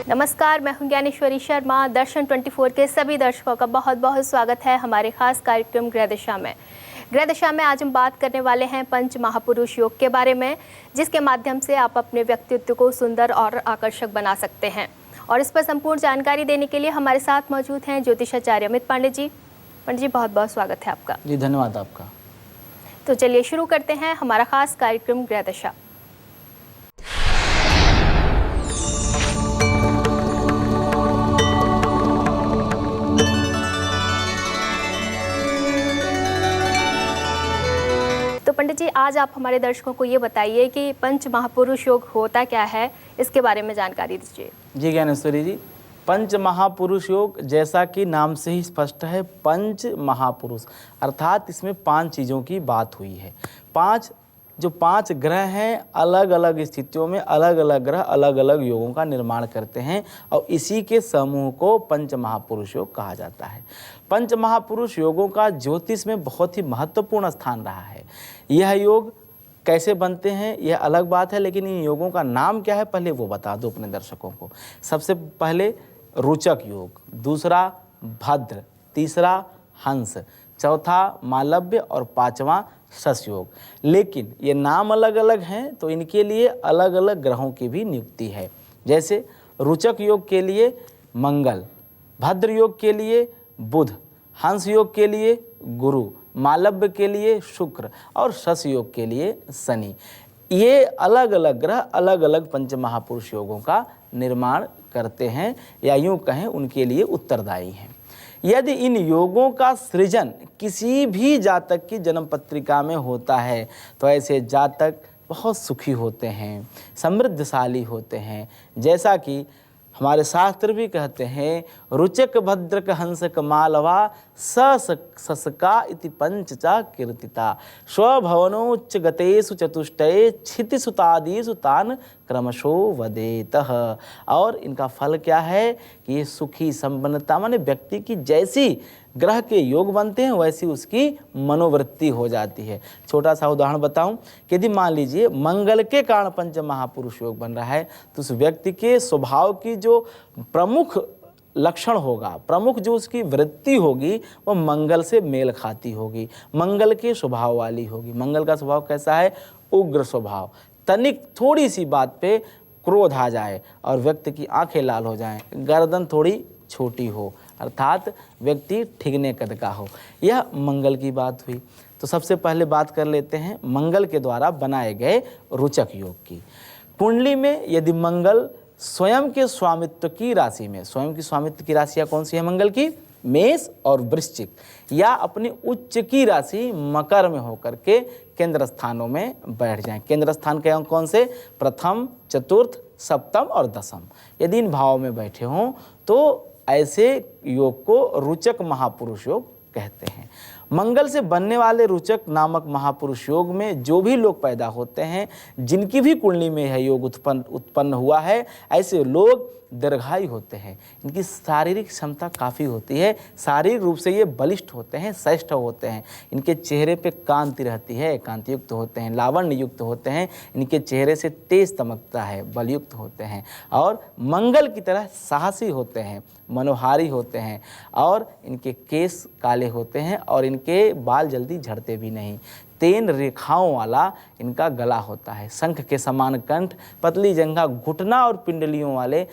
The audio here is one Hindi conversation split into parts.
नमस्कार, मैं हूं ज्ञानेश्वरी शर्मा। दर्शन 24 के सभी दर्शकों का बहुत बहुत स्वागत है हमारे खास कार्यक्रम गृह दिशा में। गृह दिशा में आज हम बात करने वाले हैं पंच महापुरुष योग के बारे में, जिसके माध्यम से आप अपने व्यक्तित्व को सुंदर और आकर्षक बना सकते हैं। और इस पर संपूर्ण जानकारी देने के लिए हमारे साथ मौजूद हैं ज्योतिषाचार्य अमित पांडे जी। पंडित जी, बहुत बहुत स्वागत है आपका। जी धन्यवाद आपका। तो चलिए शुरू करते हैं हमारा खास कार्यक्रम गृह दिशा। तो पंडित जी, आज आप हमारे दर्शकों को ये बताइए कि पंच महापुरुष योग होता क्या है, इसके बारे में जानकारी दीजिए। जी ज्ञानेश्वरी जी, पंच महापुरुष योग जैसा कि नाम से ही स्पष्ट है, पंच महापुरुष अर्थात इसमें 5 चीज़ों की बात हुई है। 5 ग्रह हैं, अलग अलग स्थितियों में अलग अलग ग्रह अलग अलग योगों का निर्माण करते हैं और इसी के समूह को पंच महापुरुष योग कहा जाता है। पंच महापुरुष योगों का ज्योतिष में बहुत ही महत्वपूर्ण स्थान रहा है। यह योग कैसे बनते हैं यह अलग बात है, लेकिन इन योगों का नाम क्या है पहले वो बता दो अपने दर्शकों को। सबसे पहले रुचक योग, दूसरा भद्र, तीसरा हंस, चौथा मालव्य और 5वां शश योग। लेकिन ये नाम अलग अलग हैं तो इनके लिए अलग अलग ग्रहों की भी नियुक्ति है। जैसे रुचक योग के लिए मंगल, भद्र योग के लिए बुध, हंस योग के लिए गुरु, मालव्य के लिए शुक्र और शश योग के लिए शनि। ये अलग अलग ग्रह अलग अलग पंच महापुरुष योगों का निर्माण करते हैं या यूँ कहें उनके लिए उत्तरदायी हैं। यदि इन योगों का सृजन किसी भी जातक की जन्म पत्रिका में होता है तो ऐसे जातक बहुत सुखी होते हैं, समृद्धशाली होते हैं। जैसा कि हमारे शास्त्र भी कहते हैं, रुचक भद्रक हंसक मालवा ससका इति पंचचा कीर्तिता स्वभवनोच्च गतेषु चतुष्टये क्षितिसुतादिषु तान क्रमशो वदेतः। और इनका फल क्या है कि ये सुखी संपन्नता माने व्यक्ति की जैसी ग्रह के योग बनते हैं वैसी उसकी मनोवृत्ति हो जाती है। छोटा सा उदाहरण बताऊं कि यदि मान लीजिए मंगल के कारण पंच महापुरुष योग बन रहा है तो उस व्यक्ति के स्वभाव की जो प्रमुख लक्षण होगा, प्रमुख जो उसकी वृत्ति होगी वो मंगल से मेल खाती होगी, मंगल के स्वभाव वाली होगी। मंगल का स्वभाव कैसा है? उग्र स्वभाव। तनिक थोड़ी सी बात पे क्रोध आ जाए और व्यक्ति की आंखें लाल हो जाएं, गर्दन थोड़ी छोटी हो, अर्थात व्यक्ति ठिगने कद का हो। यह मंगल की बात हुई। तो सबसे पहले बात कर लेते हैं मंगल के द्वारा बनाए गए रुचक योग की। कुंडली में यदि मंगल स्वयं के स्वामित्व की राशि में, स्वयं की स्वामित्व की राशियाँ कौन सी है मंगल की? मेष और वृश्चिक, या अपनी उच्च की राशि मकर में होकर के केंद्र स्थानों में बैठ जाएं। केंद्र स्थान के अंक कौन से? प्रथम, चतुर्थ, सप्तम और दशम। यदि इन भावों में बैठे हों तो ऐसे योग को रुचक महापुरुष योग कहते हैं। मंगल से बनने वाले रुचक नामक महापुरुष योग में जो भी लोग पैदा होते हैं, जिनकी भी कुंडली में यह योग उत्पन्न हुआ है, ऐसे लोग दीर्घायु होते हैं। इनकी शारीरिक क्षमता काफ़ी होती है, शारीरिक रूप से ये बलिष्ठ होते हैं, श्रेष्ठ होते हैं। इनके चेहरे पे कांति रहती है, कांति युक्त होते हैं, लावण्य युक्त होते हैं। इनके चेहरे से तेज चमकता है, बलयुक्त होते हैं और मंगल की तरह साहसी होते हैं, मनोहारी होते हैं और इनके केस काले होते हैं और इनके बाल जल्दी झड़ते भी नहीं। 3 रेखाओं वाला इनका गला होता है, शंख के समान कंठ, पतली जंघा, घुटना और पिंडलियों वाले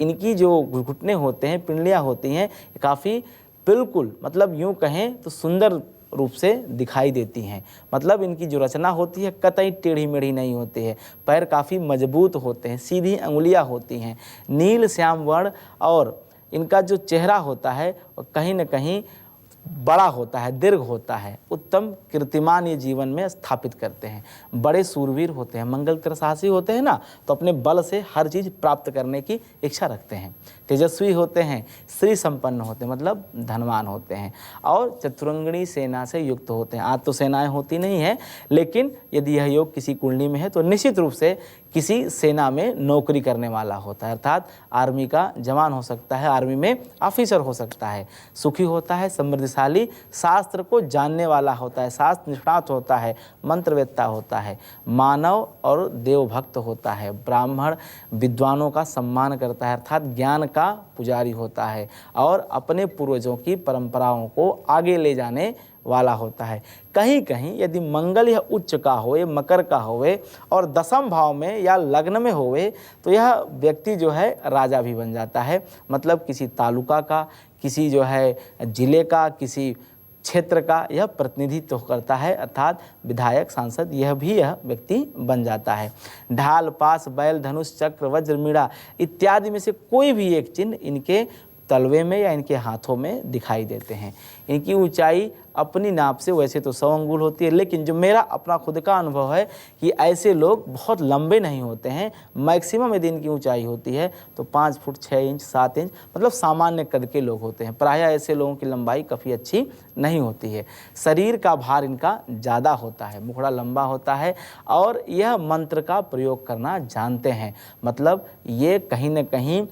इनकी जो घुटने होते हैं, पिंडलियाँ होती हैं, काफ़ी बिल्कुल मतलब यूँ कहें तो सुंदर रूप से दिखाई देती हैं। मतलब इनकी जो रचना होती है कतई टेढ़ी मेढ़ी नहीं होती है। पैर काफ़ी मजबूत होते हैं, सीधी अंगुलियाँ होती हैं, नील श्याम वर्ण और इनका जो चेहरा होता है वो कहीं न कहीं बड़ा होता है, दीर्घ होता है। उत्तम कीर्तिमान ये जीवन में स्थापित करते हैं। बड़े सूरवीर होते हैं, मंगल तरह साहसी होते हैं ना, तो अपने बल से हर चीज़ प्राप्त करने की इच्छा रखते हैं। तेजस्वी होते हैं, श्री संपन्न होते हैं मतलब धनवान होते हैं और चतुरंगणी सेना से युक्त होते हैं। आज तो सेनाएं होती नहीं है, लेकिन यदि यह योग किसी कुंडली में है तो निश्चित रूप से किसी सेना में नौकरी करने वाला होता है, अर्थात आर्मी का जवान हो सकता है, आर्मी में ऑफिसर हो सकता है। सुखी होता है, समृद्ध धैर्यशाली, शास्त्र को जानने वाला होता है, शास्त्र निष्णात होता है, मंत्रवेत्ता होता है, मानव और देवभक्त होता है, ब्राह्मण विद्वानों का सम्मान करता है अर्थात ज्ञान का पुजारी होता है और अपने पूर्वजों की परंपराओं को आगे ले जाने वाला होता है। कहीं कहीं यदि मंगल यह उच्च का होए, मकर का होए और दशम भाव में या लग्न में होए तो यह व्यक्ति जो है राजा भी बन जाता है। मतलब किसी तालुका का, किसी जो है जिले का, किसी क्षेत्र का यह प्रतिनिधित्व करता है अर्थात विधायक, सांसद यह व्यक्ति बन जाता है। ढाल, पास, बैल, धनुष, चक्र, वज्र, मीड़ा इत्यादि में से कोई भी एक चिन्ह इनके तलवे में या इनके हाथों में दिखाई देते हैं। इनकी ऊंचाई अपनी नाप से वैसे तो 100 अंगुल होती है, लेकिन जो मेरा अपना खुद का अनुभव है कि ऐसे लोग बहुत लंबे नहीं होते हैं। मैक्सिमम यदि इनकी ऊंचाई होती है तो 5 फुट 6 इंच 7 इंच मतलब सामान्य कद के लोग होते हैं। प्रायः ऐसे लोगों की लंबाई काफ़ी अच्छी नहीं होती है। शरीर का भार इनका ज़्यादा होता है, मुखड़ा लंबा होता है और यह मंत्र का प्रयोग करना जानते हैं। मतलब ये कहीं न कहीं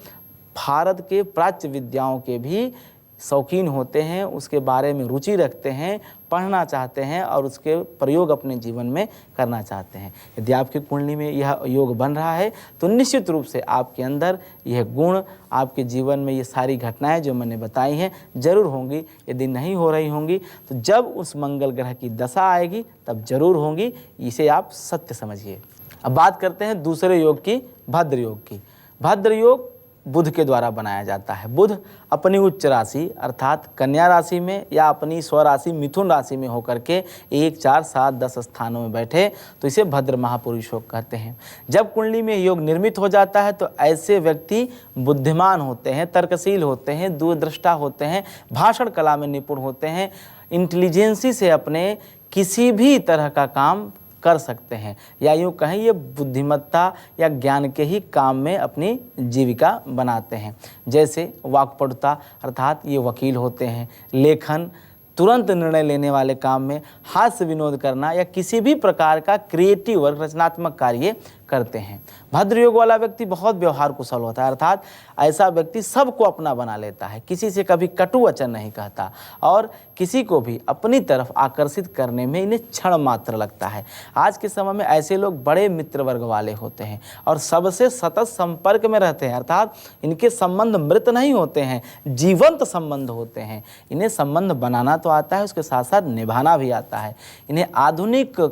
भारत के प्राच्य विद्याओं के भी शौकीन होते हैं, उसके बारे में रुचि रखते हैं, पढ़ना चाहते हैं और उसके प्रयोग अपने जीवन में करना चाहते हैं। यदि आपकी कुंडली में यह योग बन रहा है तो निश्चित रूप से आपके अंदर यह गुण, आपके जीवन में ये सारी घटनाएं जो मैंने बताई हैं जरूर होंगी। यदि नहीं हो रही होंगी तो जब उस मंगल ग्रह की दशा आएगी तब जरूर होंगी, इसे आप सत्य समझिए। अब बात करते हैं दूसरे योग की, भद्र योग की। भद्र योग बुध के द्वारा बनाया जाता है। बुध अपनी उच्च राशि अर्थात कन्या राशि में या अपनी स्वराशि मिथुन राशि में होकर के 1, 4, 7, 10 स्थानों में बैठे तो इसे भद्र महापुरुष योग कहते हैं। जब कुंडली में योग निर्मित हो जाता है तो ऐसे व्यक्ति बुद्धिमान होते हैं, तर्कशील होते हैं, दूरदृष्टा होते हैं, भाषण कला में निपुण होते हैं, इंटेलिजेंसी से अपने किसी भी तरह का काम कर सकते हैं या यूँ कहें ये बुद्धिमत्ता या ज्ञान के ही काम में अपनी जीविका बनाते हैं। जैसे वाक्पटुता अर्थात ये वकील होते हैं, लेखन, तुरंत निर्णय लेने वाले काम में, हास्य विनोद करना या किसी भी प्रकार का क्रिएटिव वर्क, रचनात्मक कार्य करते हैं। भद्र योग वाला व्यक्ति बहुत व्यवहार कुशल होता है अर्थात ऐसा व्यक्ति सबको अपना बना लेता है, किसी से कभी कटु वचन नहीं कहता और किसी को भी अपनी तरफ आकर्षित करने में इन्हें क्षण मात्र लगता है। आज के समय में ऐसे लोग बड़े मित्र वर्ग वाले होते हैं और सबसे सतत संपर्क में रहते हैं अर्थात इनके संबंध मृत नहीं होते हैं, जीवंत संबंध होते हैं। इन्हें संबंध बनाना तो आता है, उसके साथ साथ निभाना भी आता है। इन्हें आधुनिक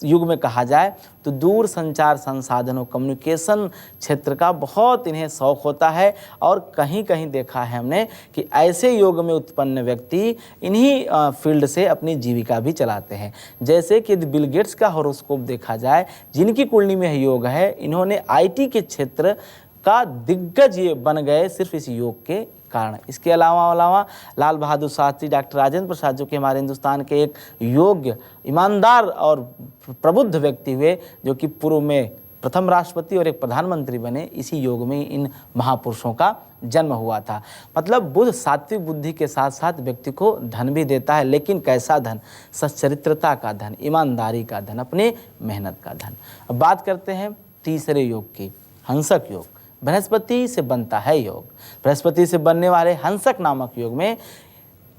युग में कहा जाए तो दूर संचार संसाधनों, कम्युनिकेशन क्षेत्र का बहुत इन्हें शौक होता है और कहीं कहीं देखा है हमने कि ऐसे योग में उत्पन्न व्यक्ति इन्हीं फील्ड से अपनी जीविका भी चलाते हैं। जैसे कि यदि बिल गेट्स का हॉरोस्कोप देखा जाए, जिनकी कुंडली में योग है, इन्होंने IT के क्षेत्र का दिग्गज ये बन गए सिर्फ इस योग के कारण। इसके अलावा लाल बहादुर शास्त्री, डॉक्टर राजेंद्र प्रसाद जो कि हमारे हिंदुस्तान के एक योग्य, ईमानदार और प्रबुद्ध व्यक्ति हुए, जो कि पूर्व में प्रथम राष्ट्रपति और एक प्रधानमंत्री बने, इसी योग में इन महापुरुषों का जन्म हुआ था। मतलब बुध सात्विक बुद्धि के साथ साथ व्यक्ति को धन भी देता है, लेकिन कैसा धन? सच्चरित्रता का धन, ईमानदारी का धन, अपने मेहनत का धन। अब बात करते हैं तीसरे योग की, हंसक योग। बृहस्पति से बनता है योग। बृहस्पति से बनने वाले हंसक नामक योग में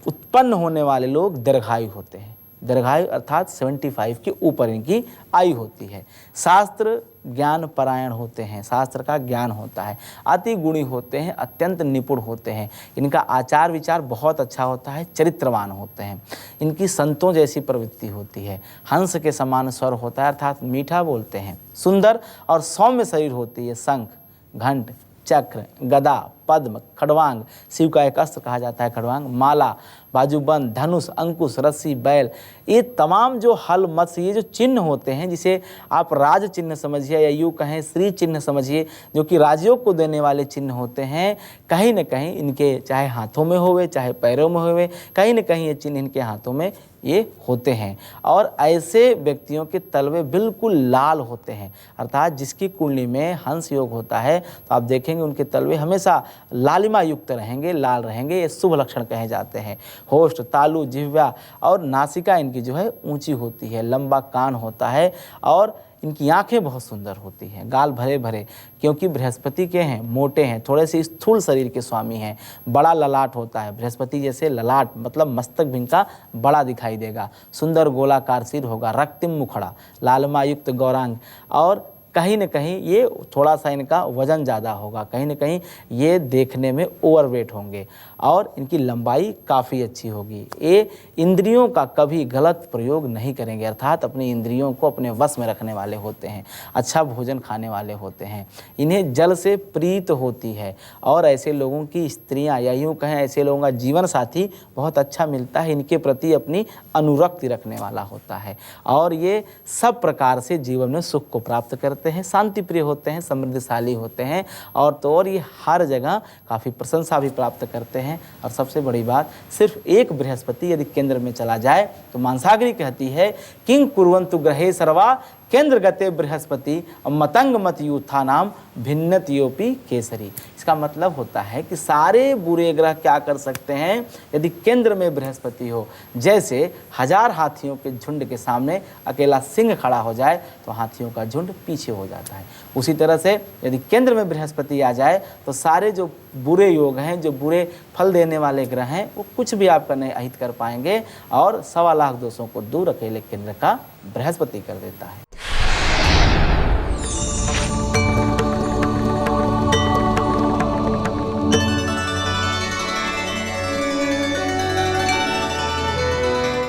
उत्पन्न होने वाले लोग दीर्घायु होते हैं। दीर्घायु अर्थात 75 के ऊपर इनकी आयु होती है। शास्त्र ज्ञान परायण होते हैं, शास्त्र का ज्ञान होता है, अति गुणी होते हैं, अत्यंत निपुण होते हैं। इनका आचार विचार बहुत अच्छा होता है, चरित्रवान होते हैं। इनकी संतों जैसी प्रवृत्ति होती है। हंस के समान स्वर होता है अर्थात मीठा बोलते हैं। सुंदर और सौम्य शरीर होती है। शंख, घंट, चक्र, गदा, पद्म, खड़वांग, शिव का एक अस्त्र कहा जाता है खड़वांग, माला, बाजूबंद, धनुष, अंकुश, रस्सी, बैल, ये तमाम जो हल मत्स्य, ये जो चिन्ह होते हैं, जिसे आप राज चिन्ह समझिए या यूँ कहें श्री चिन्ह समझिए, जो कि राजयोग को देने वाले चिन्ह होते हैं, कहीं न कहीं इनके चाहे हाथों में होवे चाहे पैरों में होवे, कहीं न कहीं ये चिन्ह इनके हाथों में ये होते हैं। और ऐसे व्यक्तियों के तलवे बिल्कुल लाल होते हैं अर्थात जिसकी कुंडली में हंस योग होता है तो आप देखेंगे उनके तलवे हमेशा लालिमा युक्त रहेंगे, लाल रहेंगे। ये शुभ लक्षण कहे जाते हैं। होष्ठ, तालु, जिह्वा और नासिका इनकी जो है ऊंची होती है, लंबा कान होता है और इनकी आंखें बहुत सुंदर होती हैं, गाल भरे भरे, क्योंकि बृहस्पति के हैं, मोटे हैं, थोड़े से स्थूल शरीर के स्वामी हैं, बड़ा ललाट होता है, बृहस्पति जैसे ललाट मतलब मस्तक भी इनका बड़ा दिखाई देगा, सुंदर गोलाकार सिर होगा, रक्तिम मुखड़ा, लालमा युक्त गौरांग, और कहीं न कहीं ये थोड़ा सा इनका वज़न ज़्यादा होगा, कहीं न कहीं ये देखने में ओवरवेट होंगे, और इनकी लंबाई काफ़ी अच्छी होगी। ये इंद्रियों का कभी गलत प्रयोग नहीं करेंगे, अर्थात अपनी इंद्रियों को अपने वश में रखने वाले होते हैं, अच्छा भोजन खाने वाले होते हैं, इन्हें जल से प्रीत होती है, और ऐसे लोगों की स्त्रियां या यूँ कहें ऐसे लोगों का जीवन साथी बहुत अच्छा मिलता है, इनके प्रति अपनी अनुरक्ति रखने वाला होता है, और ये सब प्रकार से जीवन में सुख को प्राप्त करते हैं, शांति प्रिय होते हैं, समृद्धशाली होते हैं, और ये हर जगह काफ़ी प्रशंसा भी प्राप्त करते हैं। और सबसे बड़ी बात, सिर्फ एक बृहस्पति यदि केंद्र में चला जाए तो मानसागरी कहती है किंग कुर्वन्तु ग्रहे सर्वा केंद्र गते बृहस्पति मतंग मत यूथा नाम भिन्नतियोपि केसरी। इसका मतलब होता है कि सारे बुरे ग्रह क्या कर सकते हैं यदि केंद्र में बृहस्पति हो, जैसे 1000 हाथियों के झुंड के सामने अकेला सिंह खड़ा हो जाए तो हाथियों का झुंड पीछे हो जाता है। उसी तरह से यदि केंद्र में बृहस्पति आ जाए तो सारे जो बुरे योग हैं, जो बुरे फल देने वाले ग्रह हैं, वो कुछ भी आपका नहीं अहित कर पाएंगे, और 1.25 लाख दोषों को दूर अकेले केंद्र का बृहस्पति कर देता है।